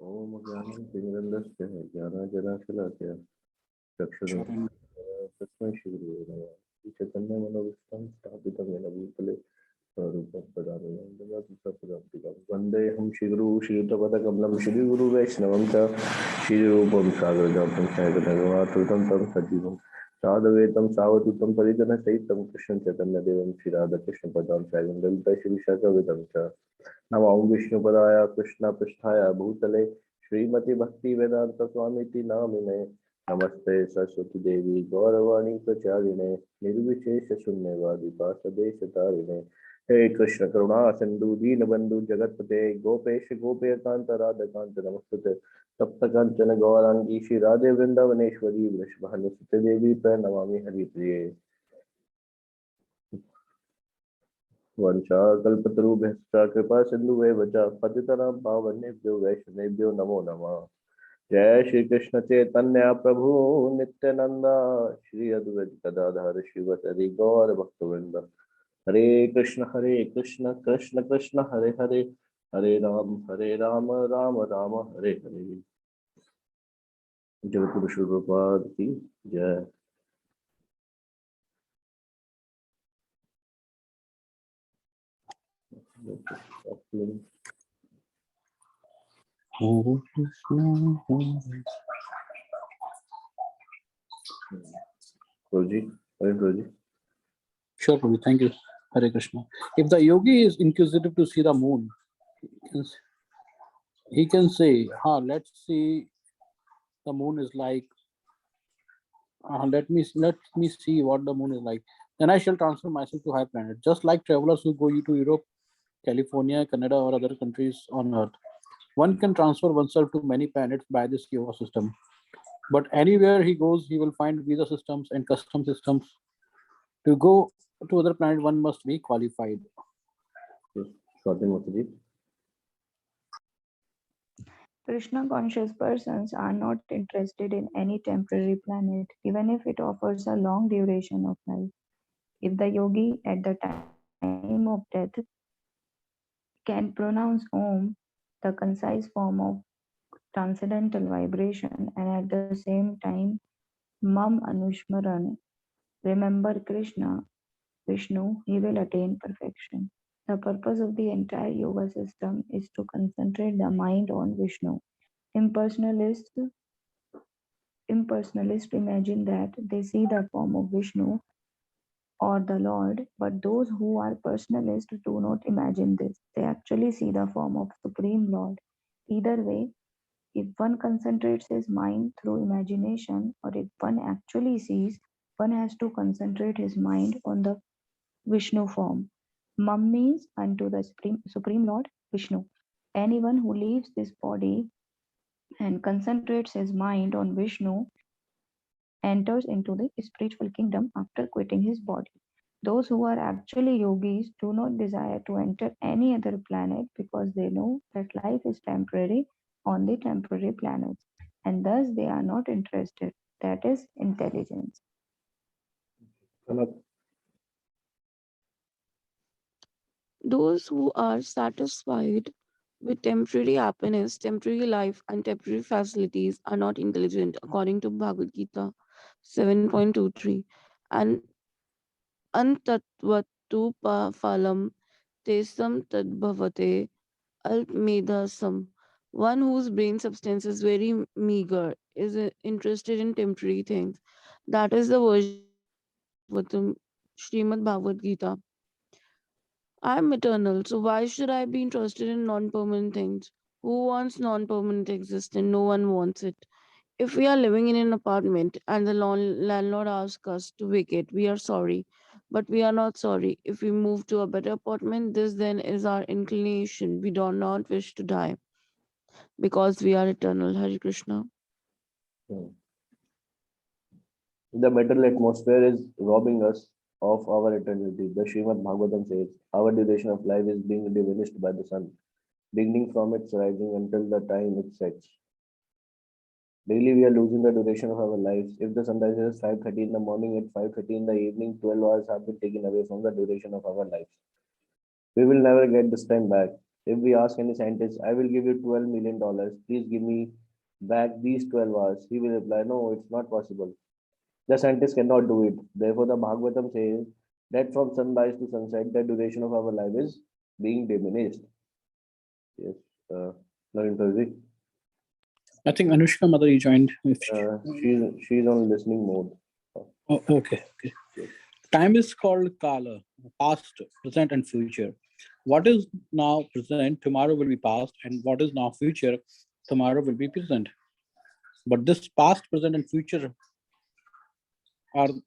ओम ज्ञानं तिमिरन्धस्य ज्ञानाञ्जनशलाकया चक्षुरुन्मिलितं तस्मै श्रीगुरवे नमः। श्रीचैतन्यमनोभीष्टं स्थापितं येन भूतले स्वरूपं ददामि ददातु सत्पदान्तिकं वन्देऽहं श्रीगुरुं श्रीयुतपदकमलं श्रीगुरुवैष्णवं च श्रीरूपं सागरजातं सहगणगवातुतं तं सजीवं साधवेतं सावधूतं परिजनसहितं कृष्णं चैतन्यदेवं श्रीराधाकृष्णपदां सागं ललिता श्रीशाखाविदं च नमो विष्णुपदाय कृष्णपृष्ठाय भूतले श्रीमती भक्तिवेदांत स्वामी नामिने नमस्ते सरस्वती देवी गौरवाणी प्रचारिणे निर्विशेष शून्यवादी पासदेश तारिणे हे कृष्ण करुणा सिंधु दीन बंधु जगतपते गोपेश गोपेयकांत राधाकांत नमस्ते तप्त कांचन गौरांगी श्री राधे वृंदावनेश्वरी वृषभानुसुते देवी प्रणमामि हरिप्रिये वंशाकल्पतरुभ्यश्च कृपा सिन्धुभ्यः च पतितानां पावनेभ्यो वैष्णवेभ्यो नमो नमः। जय श्री कृष्ण चैतन्य प्रभु नित्यानंद श्री अद्वैत गदाधर शिवसरि गौर भक्तवृंद हरे कृष्ण कृष्ण कृष्ण हरे हरे हरे राम राम राम हरे हरे। जगतगुरु श्री प्रभुपाद की जय। Hare Krishna, Roji. Sure, Prabhu, thank you. Hare Krishna. If the yogi is inquisitive to see the moon, he can say, let's see the moon is like. Let me see what the moon is like. Then I shall transfer myself to higher planet. Just like travelers who go to Europe, California, Canada, or other countries on Earth, one can transfer oneself to many planets by this yoga system. But anywhere he goes, he will find visa systems and custom systems. To go to other planet, one must be qualified. Krishna conscious persons are not interested in any temporary planet, even if it offers a long duration of life. If the yogi at the time of death can pronounce Om, the concise form of transcendental vibration, and at the same time Mam Anushmaran, remember Krishna, Vishnu, he will attain perfection. The purpose of the entire yoga system is to concentrate the mind on Vishnu. Impersonalists imagine that they see the form of Vishnu or the Lord, but those who are personalists do not imagine this. They actually see the form of Supreme Lord. Either way, if one concentrates his mind through imagination, or if one actually sees, one has to concentrate his mind on the Vishnu form. Mam means unto the Supreme Lord Vishnu. Anyone who leaves this body and concentrates his mind on Vishnu enters into the spiritual kingdom after quitting his body. Those who are actually yogis do not desire to enter any other planet because they know that life is temporary on the temporary planets, and thus they are not interested. That is intelligence. Those who are satisfied with temporary happiness, temporary life, and temporary facilities are not intelligent, according to Bhagavad Gita 7.23. And antatvatu phalam tesam tadbhavate alpmedhasam. One whose brain substance is very meager is interested in temporary things. That is the version of Srimad Bhagavad Gita. I am eternal, so why should I be interested in non-permanent things? Who wants non-permanent existence? No one wants it. If we are living in an apartment and the landlord asks us to vacate, we are sorry. But we are not sorry. If we move to a better apartment, this then is our inclination. We do not wish to die because we are eternal. Hare Krishna. The metal atmosphere is robbing us of our eternity. The Srimad Bhagavatam says, our duration of life is being diminished by the sun, beginning from its rising until the time it sets. Daily we are losing the duration of our lives. If the sun rises at 5:30 in the morning, at 5:30 in the evening, 12 hours have been taken away from the duration of our lives. We will never get this time back. If we ask any scientist, I will give you $12 million, please give me back these 12 hours, he will reply, no, it's not possible. The scientist cannot do it. Therefore, the Bhagavatam says that from sunrise to sunset, the duration of our life is being diminished. Yes. Naveen Prabhuji. I think Anushka Mother joined. She's on listening mode. Oh, okay. Time is called Kala, past, present, and future. What is now present, tomorrow will be past, and what is now future, tomorrow will be present. But this past, present, and future are the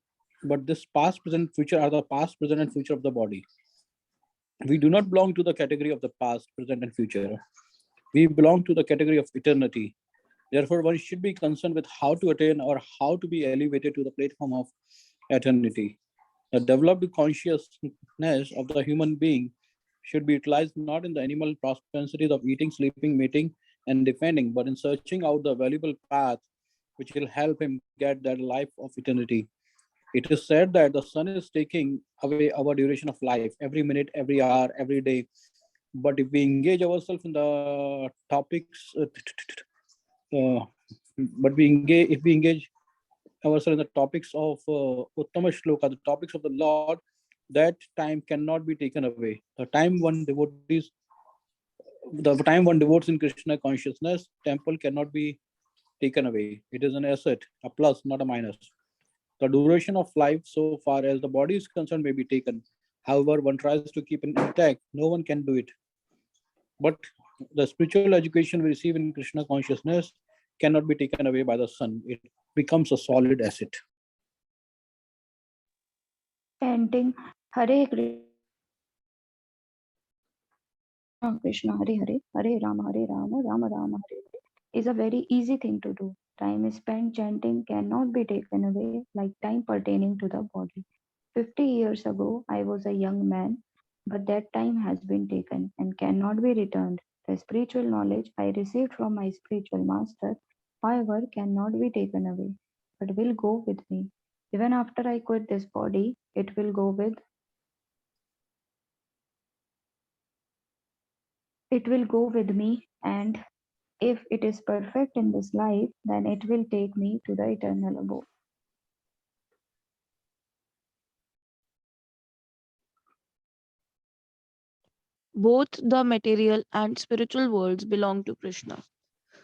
past, present, and future of the body. We do not belong to the category of the past, present, and future. We belong to the category of eternity. Therefore, one should be concerned with how to attain or how to be elevated to the platform of eternity. The developed consciousness of the human being should be utilized not in the animal propensities of eating, sleeping, mating, and defending, but in searching out the valuable path which will help him get that life of eternity. It is said that the sun is taking away our duration of life every minute, every hour, every day. But if we engage ourselves in the topics, if we engage ourselves in the topics of Uttama Shloka, the topics of the Lord, that time cannot be taken away. The time one devotes in Krishna consciousness, temple cannot be taken away. It is an asset, a plus, not a minus. The duration of life, so far as the body is concerned, may be taken. However, one tries to keep it intact. No one can do it. But the spiritual education we receive in Krishna consciousness cannot be taken away by the sun. It becomes a solid asset. Chanting Hare Krishna, Hare Hare, Hare Rama, Rama Rama, Hare Hare is a very easy thing to do. Time spent chanting cannot be taken away like time pertaining to the body. 50 years ago, I was a young man, but that time has been taken and cannot be returned. The spiritual knowledge I received from my spiritual master, however, cannot be taken away, but will go with me. Even after I quit this body, it will go with me, and if it is perfect in this life, then it will take me to the eternal abode. Both the material and spiritual worlds belong to Krishna.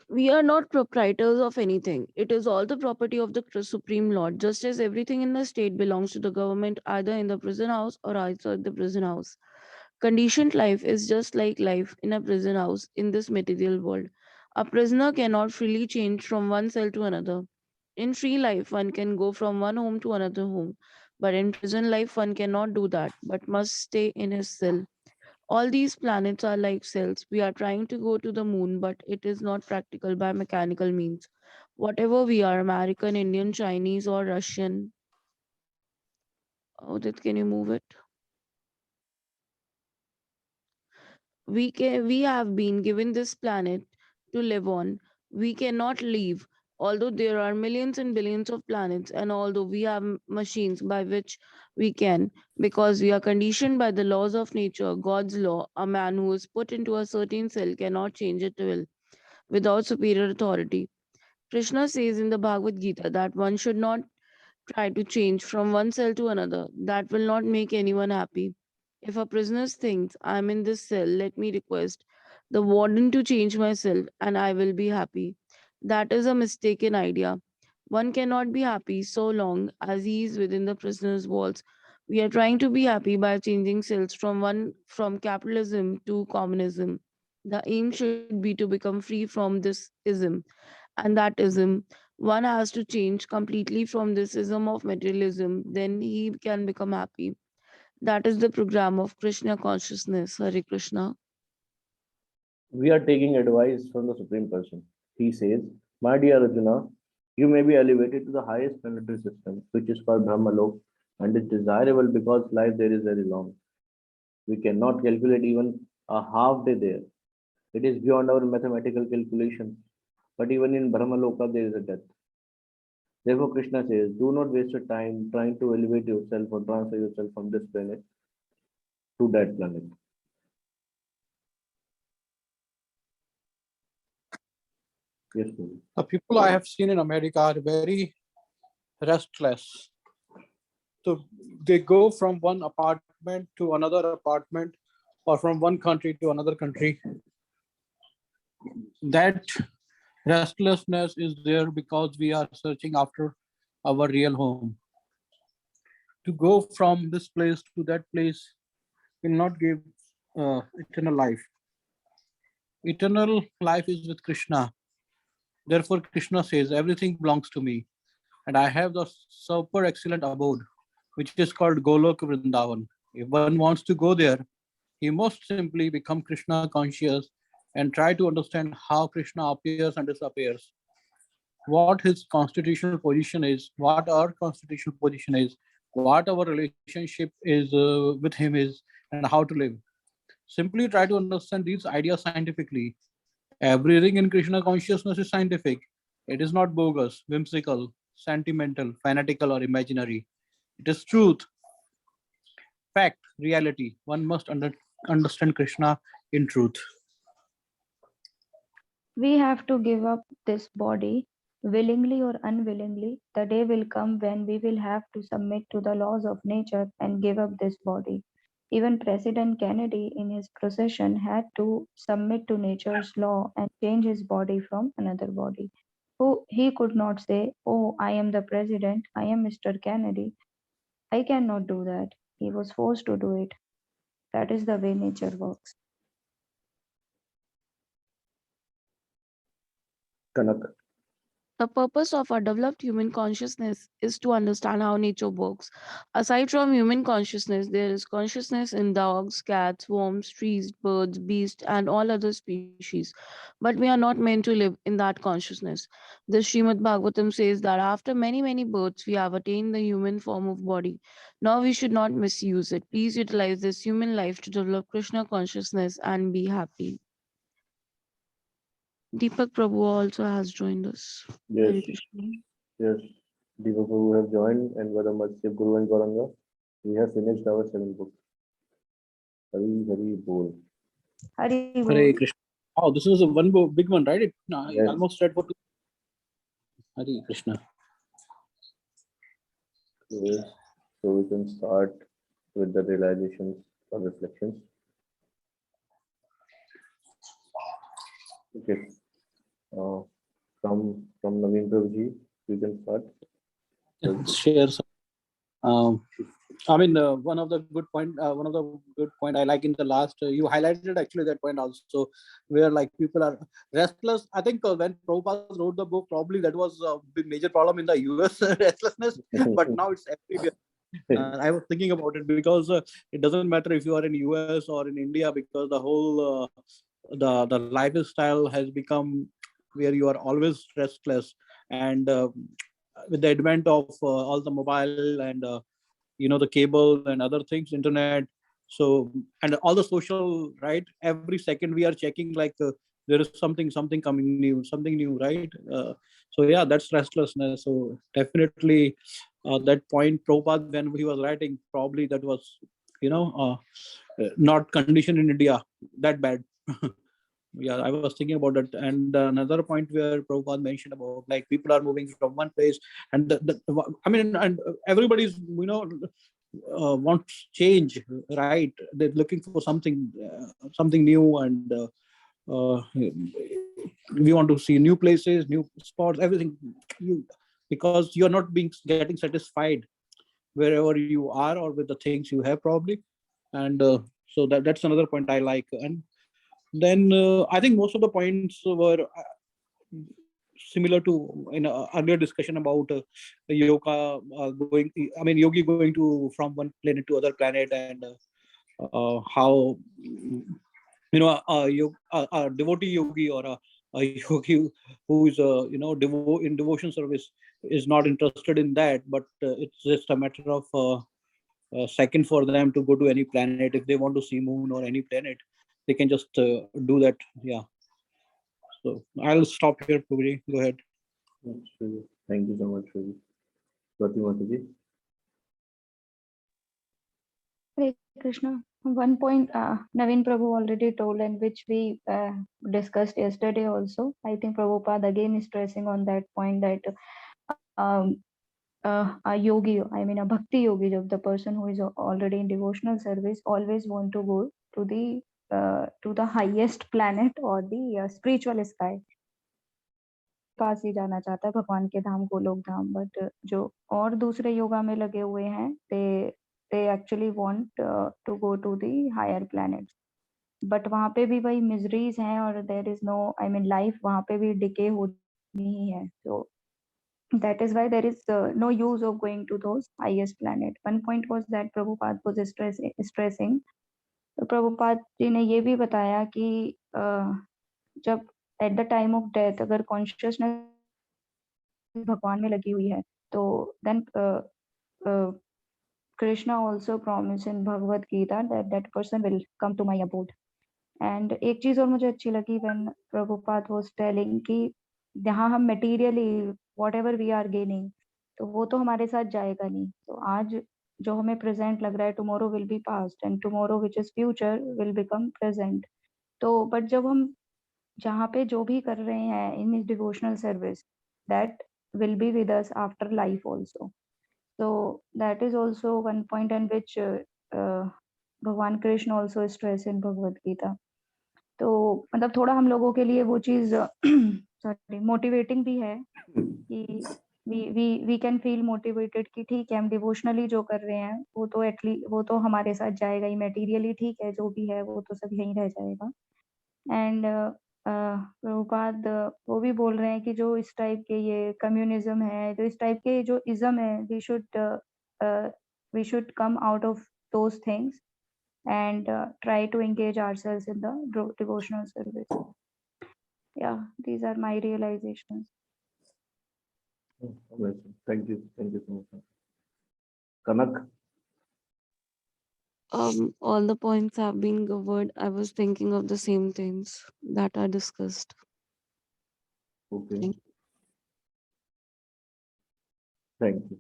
We are not proprietors of anything. It is all the property of the Supreme Lord, just as everything in the state belongs to the government, either in the prison house or outside the prison house. Conditioned life is just like life in a prison house in this material world. A prisoner cannot freely change from one cell to another. In free life, one can go from one home to another home, but in prison life, one cannot do that, but must stay in his cell. All these planets are like cells. We are trying to go to the moon, but it is not practical by mechanical means. Whatever we are, American, Indian, Chinese, or Russian. Oh, that can you move it? We have been given this planet to live on. We cannot leave. Although there are millions and billions of planets, and although we have machines by which we can, because we are conditioned by the laws of nature, God's law, a man who is put into a certain cell cannot change it will without superior authority. Krishna says in the Bhagavad Gita that one should not try to change from one cell to another. That will not make anyone happy. If a prisoner thinks, I am in this cell, let me request the warden to change my cell and I will be happy. That is a mistaken idea. One cannot be happy so long as he is within the prisoner's walls. We are trying to be happy by changing cells from capitalism to communism. The aim should be to become free from this ism and that ism. One has to change completely from this ism of materialism, then he can become happy. That is the program of Krishna consciousness. Hare Krishna. We are taking advice from the Supreme Person. He says, my dear Arjuna, you may be elevated to the highest planetary system, which is called Brahmalok, and is desirable because life there is very long. We cannot calculate even a half day there. It is beyond our mathematical calculations. But even in Brahmaloka, there is a death. Therefore, Krishna says, do not waste your time trying to elevate yourself or transfer yourself from this planet to that planet. Yes, Prabhu. The people I have seen in America are very restless. So they go from one apartment to another apartment or from one country to another country. That restlessness is there because we are searching after our real home. To go from this place to that place will not give eternal life. Eternal life is with Krishna. Therefore, Krishna says, everything belongs to me. And I have the super excellent abode, which is called Golok Vrindavan. If one wants to go there, he must simply become Krishna conscious and try to understand how Krishna appears and disappears, what his constitutional position is, what our constitutional position is, what our relationship is with him is, and how to live. Simply try to understand these ideas scientifically. Everything in Krishna consciousness is scientific. It is not bogus, whimsical, sentimental, fanatical, or imaginary. It is truth, fact, reality. One must understand Krishna in truth. We have to give up this body, willingly or unwillingly. The day will come when we will have to submit to the laws of nature and give up this body. Even President Kennedy in his procession had to submit to nature's law and change his body from another body. He could not say, "Oh, I am the president, I am Mr. Kennedy." I cannot do that. He was forced to do it. That is the way nature works. Kanak. The purpose of our developed human consciousness is to understand how nature works. Aside from human consciousness, there is consciousness in dogs, cats, worms, trees, birds, beasts, and all other species. But we are not meant to live in that consciousness. The Srimad Bhagavatam says that after many, many births, we have attained the human form of body. Now we should not misuse it. Please utilize this human life to develop Krishna consciousness and be happy. Deepak Prabhu also has joined us. Yes, Hare Krishna. yes. Deepak Prabhu have joined, and Vada Matsya Guru and Gauranga. We have finished our 7 books. Hari Hari Bol. Hari Hare Bol. Krishna. Oh, this is a big one, right? I Yes. almost read for two. Hare Krishna. Yes. So we can start with the realizations or reflections. Okay. From Naveen Prabhuji, we can start. Share some. I mean, one of the good point I like in the last, you highlighted actually that point also, where like people are restless. I think when Prabhupada wrote the book, probably that was a big major problem in the US restlessness, but now it's everywhere. I was thinking about it because it doesn't matter if you are in US or in India, because the whole the lifestyle has become where you are always restless, and with the advent of all the mobile and the cable and other things, internet, so and all the social, right, every second we are checking like there is something coming new, something new, right? So yeah, that's restlessness. So definitely that point Prabhupada, when he was writing, probably that was not condition in India that bad. Yeah, I was thinking about that. And another point where Prabhupada mentioned about like people are moving from one place, and I mean, and everybody's wants change, right? They're looking for something new, and we want to see new places, new spots, everything. Because you're not getting satisfied wherever you are or with the things you have probably, and so that's another point I like. And then I think most of the points were similar to in earlier discussion about yoga going. I mean, yogi going to from one planet to other planet, and how a devotee yogi or a yogi who is in devotion service is not interested in that, but it's just a matter of a second for them to go to any planet. If they want to see moon or any planet, they can just do that. Yeah. So I'll stop here, Puri. Go ahead. Thank you so much, Ravi. Swati Mataji. Hare Krishna. One point Naveen Prabhu already told, and which we discussed yesterday also. I think Prabhupada again is stressing on that point that a yogi, I mean a bhakti yogi, the person who is already in devotional service, always want to go to the highest planet or the spiritual sky. पास ही जाना चाहता है भगवान के धाम गोलोक धाम, but जो और दूसरे योगा में लगे हुए हैं they actually want to go to the higher planets, but वहाँ पे भी वही मिजरीज हैं और there is no, I mean life वहाँ पे भी डिके होनी ही है, so that is why there is no use of going to those highest planet. One point was that Prabhupada was stressing. तो प्रभुपाद जी ने ये भी बताया कि जब at the time of death अगर consciousness भगवान में लगी हुई है तो then Krishna also promised in Bhagavad Gita that that person will come to my abode. And एक चीज और मुझे अच्छी लगी when Prabhupada was telling कि जहाँ हम materially whatever we are gaining तो वो तो हमारे साथ जाएगा नहीं, तो आज जो हमें present लग रहा है tomorrow will be past and tomorrow which is future will become present. तो but जब हम जहाँ पे जो भी कर रहे हैं in his devotional service that will be with us after life also. So that is also one point in which भगवान Krishna also stress in Bhagavad Gita. तो मतलब थोड़ा हम लोगों के लिए वो चीज सॉरी मोटिवेटिंग भी है कि we can feel motivated कि ठीक है हम डिवोशनली जो कर रहे हैं वो तो एटलीस्ट वो तो हमारे साथ जाएगा ही, मटेरियली ठीक है जो भी है वो तो सब यहीं रह जाएगा. एंड प्रभुपाद वो भी बोल रहे हैं कि जो इस टाइप के ये कम्युनिज्म है, जो इस टाइप के जो इज्म है, we should come out of those things and try to engage ourselves in the devotional service. Yeah, these are my realizations. Thank you so much. Kanak? All the points have been covered. I was thinking of the same things that are discussed. Okay. Thank you.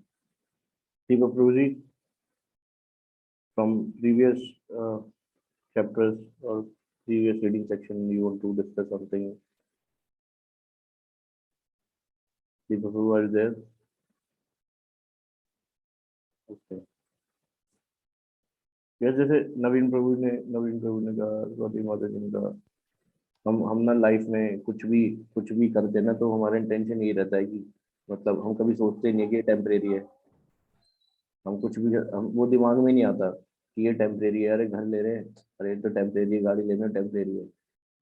Deepak Prabhuji, from previous chapters or previous reading section, you want to discuss something? Deepak Prabhu, are you there? Okay. Yes, जैसे नवीन प्रभु ने कहा, गौड़ी माता जी ने कहा, हम ना life में कुछ भी करते ना तो हमारा इंटेंशन यही रहता है कि मतलब हम कभी सोचते नहीं है कि ये टेम्परेरी है. हम कुछ भी वो दिमाग में नहीं आता कि ये टेम्परेरी है, अरे घर ले रहे हैं, अरे तो टेम्परेरी है, गाड़ी लेना टेम्परेरी है.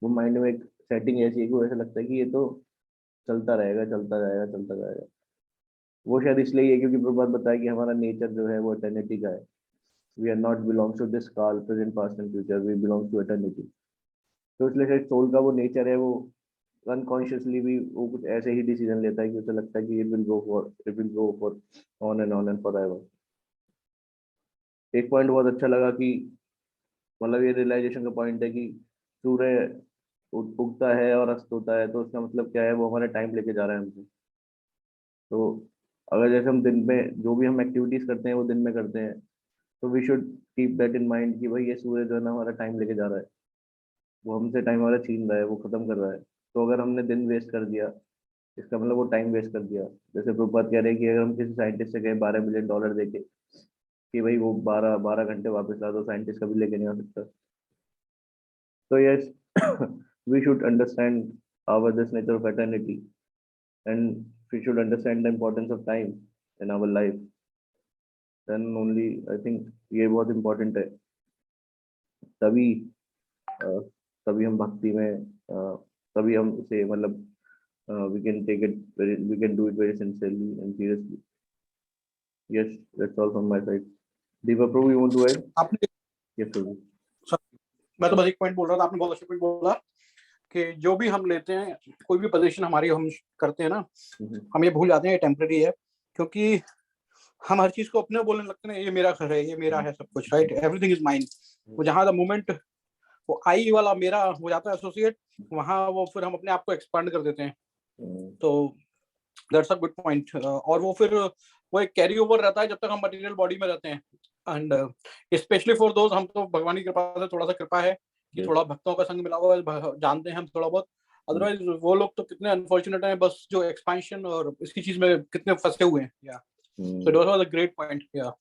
वो माइंड में एक सेटिंग ऐसी है कि ऐसा लगता है कि ये तो चलता रहेगा. वो शायद इसलिए है क्योंकि प्रभुपाद बताया कि हमारा नेचर जो है वो एटर्निटी का है. We are not belongs to this काल, present, past and future, we belongs to eternity. तो इसलिए शायद सोल का वो नेचर है, वो अनकॉन्शियसली भी वो कुछ ऐसे ही डिसीजन लेता है कि उसे लगता है कि it will go for on and for ever. एक पॉइंट बहुत अच्छा लगा कि मतलब ये रियलाइजेशन का पॉइंट है कि सूर्य उगता है और अस्त होता है, तो उसका मतलब क्या है, वो हमारा टाइम लेके जा रहा है हमसे. तो अगर जैसे हम दिन में जो भी हम एक्टिविटीज करते हैं वो दिन में करते हैं, तो we should keep that in mind कि भाई ये सूर्य जो है ना हमारा टाइम लेके जा रहा है, वो हमसे टाइम हमारा छीन रहा है, वो खत्म कर रहा है. तो अगर हमने दिन वेस्ट कर दिया, इसका मतलब वो टाइम वेस्ट कर दिया. जैसे प्रभुपाद कह रहे हैं कि अगर हम किसी साइंटिस्ट से कहें $12 बिलियन देके कि भाई वो 12 घंटे वापस ला दो, साइंटिस्ट कभी लेके नहीं आ सकता. तो yes, we should understand our this nature of eternity and we should understand the importance of time in our life. Then only I think ये बहुत इम्पोर्टेंट है. तभी हम भक्ति में तभी हम उसे मतलब we can take it we can do it very sincerely and seriously. Yes, that's all from my side. Deepak Prabhu, you want to add? आपने Yes, Prabhu. मैं तो बस एक पॉइंट बोल रहा था, आपने बहुत अच्छा पॉइंट बोला कि जो भी हम लेते हैं, कोई भी पोजीशन हमारी हम करते हैं ना, हम ये भूल जाते हैं ये टेम्परेरी है, क्योंकि हम हर चीज को अपने बोलने लगते हैं ये मेरा घर है, ये मेरा है सब कुछ, राइट, एवरीथिंग इज माइन. वो जहाँ द मोमेंट वो आई वाला मेरा हो जाता है एसोसिएट, वहाँ वो फिर हम अपने आप को एक्सपांड कर देते हैं. तो दैट्स अ गुड पॉइंट. और वो फिर वो एक कैरी ओवर रहता है जब तक हम मटेरियल बॉडी में रहते हैं. एंड स्पेशली फॉर दोज, हम तो भगवान की कृपा से थोड़ा सा कृपा है कि Yes. थोड़ा भक्तों का संग मिला हुआ है, जानते हैं हम थोड़ा बहुत। अदरवाइज वो लोग तो कितने अनफॉर्चुनेट हैं, बस जो एक्सपेंशन और इसकी चीज में कितने फंसे हुए हैं। Yeah so that was a great point. Yeah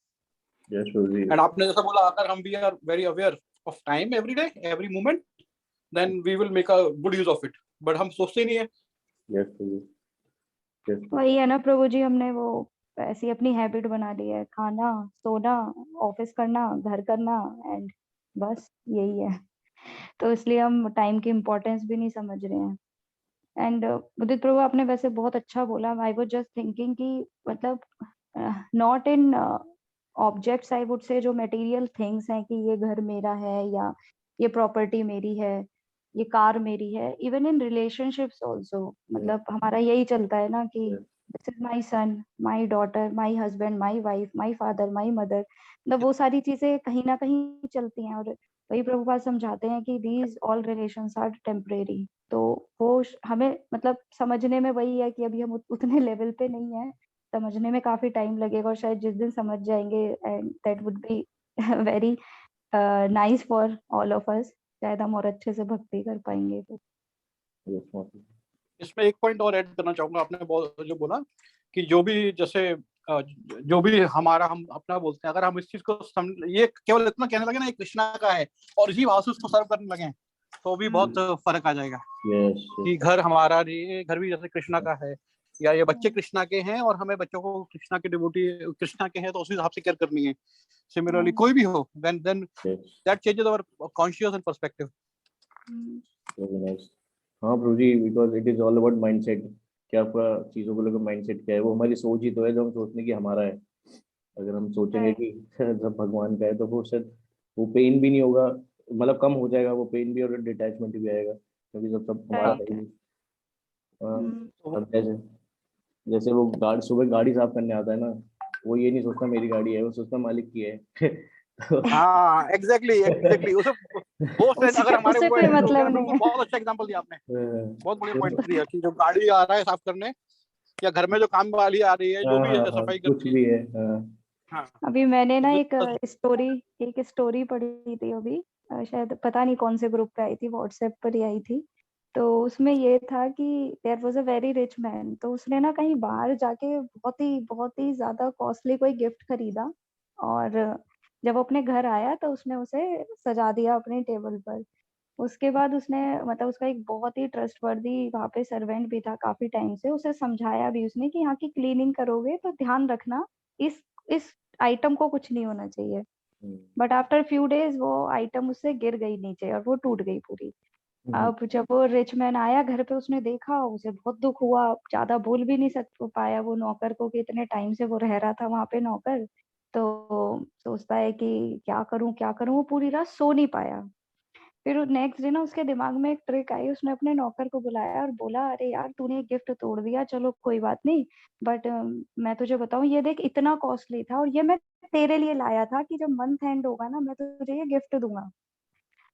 Yes, Prabhuji. And आपने जैसा बोला, अगर हम we are very aware of time every day every moment, then we will make a good use of it. But हम सोचते ही नहीं है। Yes, Prabhuji. Yes. वही है ना प्रभु जी, हमने वो ऐसी अपनी हैबिट बना ली है, खाना, सोना, ऑफिस करना, घर करना, एंड बस यही है। तो इसलिए हम टाइम की इम्पोर्टेंस भी नहीं समझ रहे हैं। एंड उदित प्रभु, आपने वैसे बहुत अच्छा बोला। आई वाज जस्ट थिंकिंग कि मतलब not in objects, I would say जो मटेरियल थिंग्स हैं कि ये घर मेरा है या ये प्रॉपर्टी मेरी है, ये कार मेरी है। इवन इन रिलेशनशिप्स ऑल्सो, मतलब हमारा यही चलता है ना कि Yes. This is my son, my daughter, my husband, my wife, my father, my mother. मतलब वो सारी चीजें कहीं ना कहीं चलती हैं। और वही प्रभुपाद समझाते हैं कि these all relations are temporary. तो वो हमें मतलब समझने में वही है कि अभी हम उतने लेवल पे नहीं है, समझने में काफी टाइम लगेगा। और शायद जिस दिन समझ जाएंगे, and that would be very nice for all of us, शायद हम और अच्छे से भक्ति कर पाएंगे। तो Yes, Master. इसमें एक पॉइंट और ऐड करना चाहूंगा। आपने जो बोला कि जो भी जैसे जो भी हमारा हम अपना बोलते हैं, अगर हम इस चीज को ये केवल इतना कहने लगे ना, ये कृष्णा का है, और इसी भाव से उसको सर्व करने लगे, तो भी बहुत फर्क आ जाएगा। Yes. कि घर हमारा, ये घर भी जैसे कृष्णा का है, या ये बच्चे कृष्णा के हैं और हमें बच्चों को कृष्णा के डिवोटी कृष्णा के हैं, तो उसी हिसाब से केयर करनी है। सिमिलरली कोई भी हो, then Yes. that changes our conscious and perspective. Very nice. हाँ प्रभुजी, because it is all about mindset. क्या आपका चीजों को लेकर माइंडसेट क्या है, वो हमारी सोच ही तो है जो हम सोचने की हमारा है। अगर हम सोचेंगे कि जब भगवान का है तो वो शायद वो पेन भी नहीं होगा, मतलब कम हो जाएगा वो पेन भी, और डिटैचमेंट भी आएगा, क्योंकि जब सब हमारा है ही नहीं। हाँ, अब जैसे जैसे वो सुबह गाड़ी साफ करने आता है ना, वो ये नहीं सोचता मेरी गाड़ी है, वो सोचता मालिक की है। हाँ एग्जैक्टली उसे वो शायद अगर हमारे उसे वो कोई attitude हो गया मतलब ना, नहीं बिल्कुल बहुत अच्छा एग्जांपल दिया आपने, बहुत बढ़िया पॉइंट हाँ दिया कि जो गाड़ी आ रहा है साफ करने, या घर में जो काम वाली आ रही है, जो भी हाँ है हाँ, सफाई कुछ करती भी है। है। हाँ हाँ अभी मैंने ना तो एक स्टोरी पढ़ी थी अभी, शायद पता नहीं कौन से ग्रुप पे आई थी, व्हाट्सएप पर ही आई थी। तो उसमें ये था कि there was a very rich man. तो उसने ना कहीं बाहर जाके बहुत ही ज्यादा कॉस्टली कोई गिफ्ट खरीदा, और जब वो अपने घर आया तो उसने उसे सजा दिया अपने टेबल पर। उसके बाद उसने मतलब उसका एक बहुत ही ट्रस्टवर्दी वहाँ पे सर्वेंट भी था काफी टाइम से, उसे समझाया भी उसने कि यहाँ की क्लीनिंग करोगे तो ध्यान रखना इस आइटम को कुछ नहीं होना चाहिए। बट आफ्टर फ्यू डेज वो आइटम उससे गिर गई नीचे और वो टूट गई पूरी। अब जब वो रिच मैन आया घर पे, उसने देखा, उसे बहुत दुख हुआ, ज्यादा बोल भी नहीं पाया वो नौकर को कि इतने टाइम से वो रह रहा था वहां पे नौकर। तो सोचता है कि क्या करूं, वो पूरी रात सो नहीं पाया। फिर नेक्स्ट डे ना उसके दिमाग में एक ट्रिक आई, उसने अपने नौकर को बुलाया और बोला, अरे यार तूने गिफ्ट तोड़ दिया, चलो कोई बात नहीं, बट मैं तुझे बताऊं, ये देख इतना कॉस्टली था और ये मैं तेरे लिए लाया था कि जब मंथ एंड होगा ना मैं तुझे ये गिफ्ट दूंगा।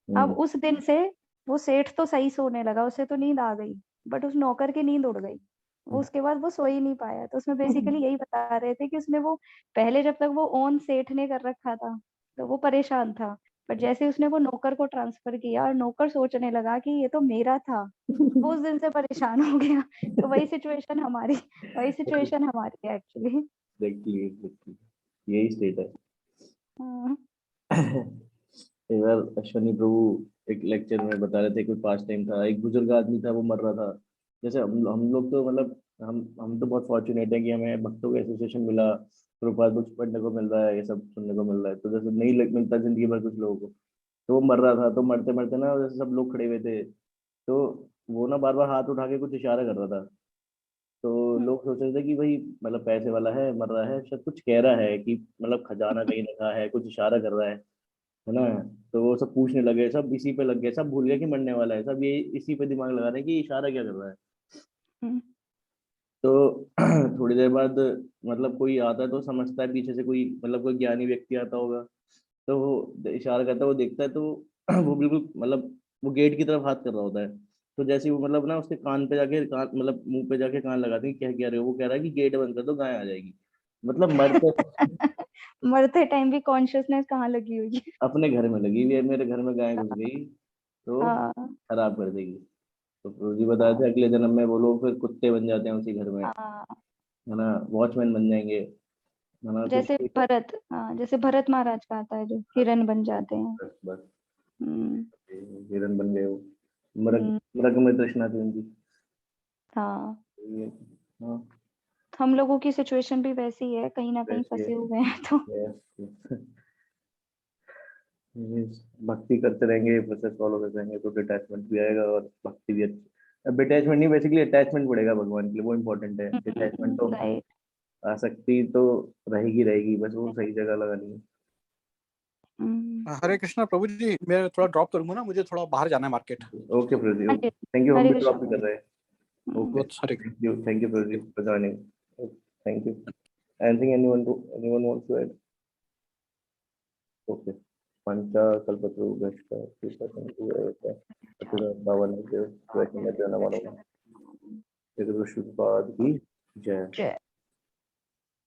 अब उस दिन से वो सेठ तो सही सोने लगा, उसे तो नींद आ गई, बट उस नौकर की नींद उड़ गई। वो उसके बाद वो सो ही नहीं पाया। तो उसमें बेसिकली यही बता रहे थे कि उसने वो पहले जब तक वो ओन सेठ ने कर रखा था तो वो परेशान था, बट जैसे उसने वो नौकर को ट्रांसफर किया और नौकर सोचने लगा कि ये तो मेरा था, वो उस दिन से परेशान हो गया। तो वही सिचुएशन हमारी है एक्चुअली। देखिए यही स्टेट है। एक बार अश्वनी प्रभु एक लेक्चर में बता रहे थे, कोई पास टाइम था, एक बुजुर्ग आदमी था, वो मर रहा था। जैसे हम लोग तो मतलब हम तो बहुत फॉर्चुनेट है कि हमें भक्तों का एसोसिएशन मिला, प्रभुपाद बुक्स पढ़ने को मिल रहा है, ये सब सुनने को मिल रहा है। तो जैसे नहीं मिलता जिंदगी भर कुछ लोगों को, तो वो मर रहा था, तो मरते मरते ना जैसे सब लोग खड़े हुए थे, तो वो ना बार बार हाथ उठा के कुछ इशारा कर रहा था। तो लोग सोच रहे थे कि भाई मतलब पैसे वाला है, मर रहा है, शायद कुछ कह रहा है कि मतलब खजाना कहीं रखा है, कुछ इशारा कर रहा है ना। तो वो सब पूछने लगे, सब इसी पे लग गए, सब भूल गए कि मरने वाला है, सब ये इसी पे दिमाग लगा रहे हैं कि इशारा क्या कर रहा है। तो थोड़ी देर बाद मतलब कोई आता है तो समझता है पीछे से कोई, मतलब कोई ज्ञानी व्यक्ति आता होगा, तो वो इशारा करता है, वो देखता है तो वो बिल्कुल मतलब वो गेट की तरफ हाथ कर रहा होता है। तो जैसे ही वो मतलब ना उसके कान पे जाके कान मतलब मुंह पे जाके कान लगाते हैं, क्या कह रहे हो, वो कह रहा है कि गेट बंद कर दो, गाय आ जाएगी। मतलब मरते मरते टाइम भी कॉन्शियसनेस कहाँ लगी हुई है? अपने घर में लगी हुई है, मेरे घर में गाय घुस गई तो हाँ खराब कर देगी। तो प्रभु जी बताए थे अगले जन्म में वो लोग फिर कुत्ते बन जाते हैं उसी घर में, हाँ, है ना, वॉचमैन बन जाएंगे, है ना, कुछ जैसे भरत, हाँ जैसे भरत महाराज का आता है जो हिरन बन जाते हैं। बस बस हम्म, हिरन बन गए वो, मृग, हम्म, मृग में तृष्णा थी उनकी। हाँ ये, हाँ हम लोगों की सिचुएशन भी वैसी है, कहीं ना कहीं वैसे फंसे हुए हैं तो yes, yes, भक्ति करते रहेंगे, प्रोसेस फॉलो करते रहेंगे तो डिटैचमेंट भी आएगा और भक्ति भी अच्छी। अब डिटैचमेंट नहीं, बेसिकली अटैचमेंट बढ़ेगा भगवान के लिए, वो इम्पोर्टेंट है। डिटैचमेंट तो राइट। आसक्ति तो रहेगी रहेगी, बस वो सही जगह लगानी है। हरे कृष्णा प्रभु जी, मैं थोड़ा ड्रॉप करूंगा ना, मुझे थोड़ा बाहर जाना है मार्केट। ओके प्रभु जी, हाँ जी, थैंक यू, हम हरे भी ड्रॉप भी कृष्णा। कर रहे हैं। Okay, Hare thank you Prabhu ji for joining, thank you. Anything anyone wants to add? Okay, पंचाकल्पतरुभ्यश्च कृपा बावन वैष्णव नमो नमः। श्री गुरु श्रीपाद की जय। जय।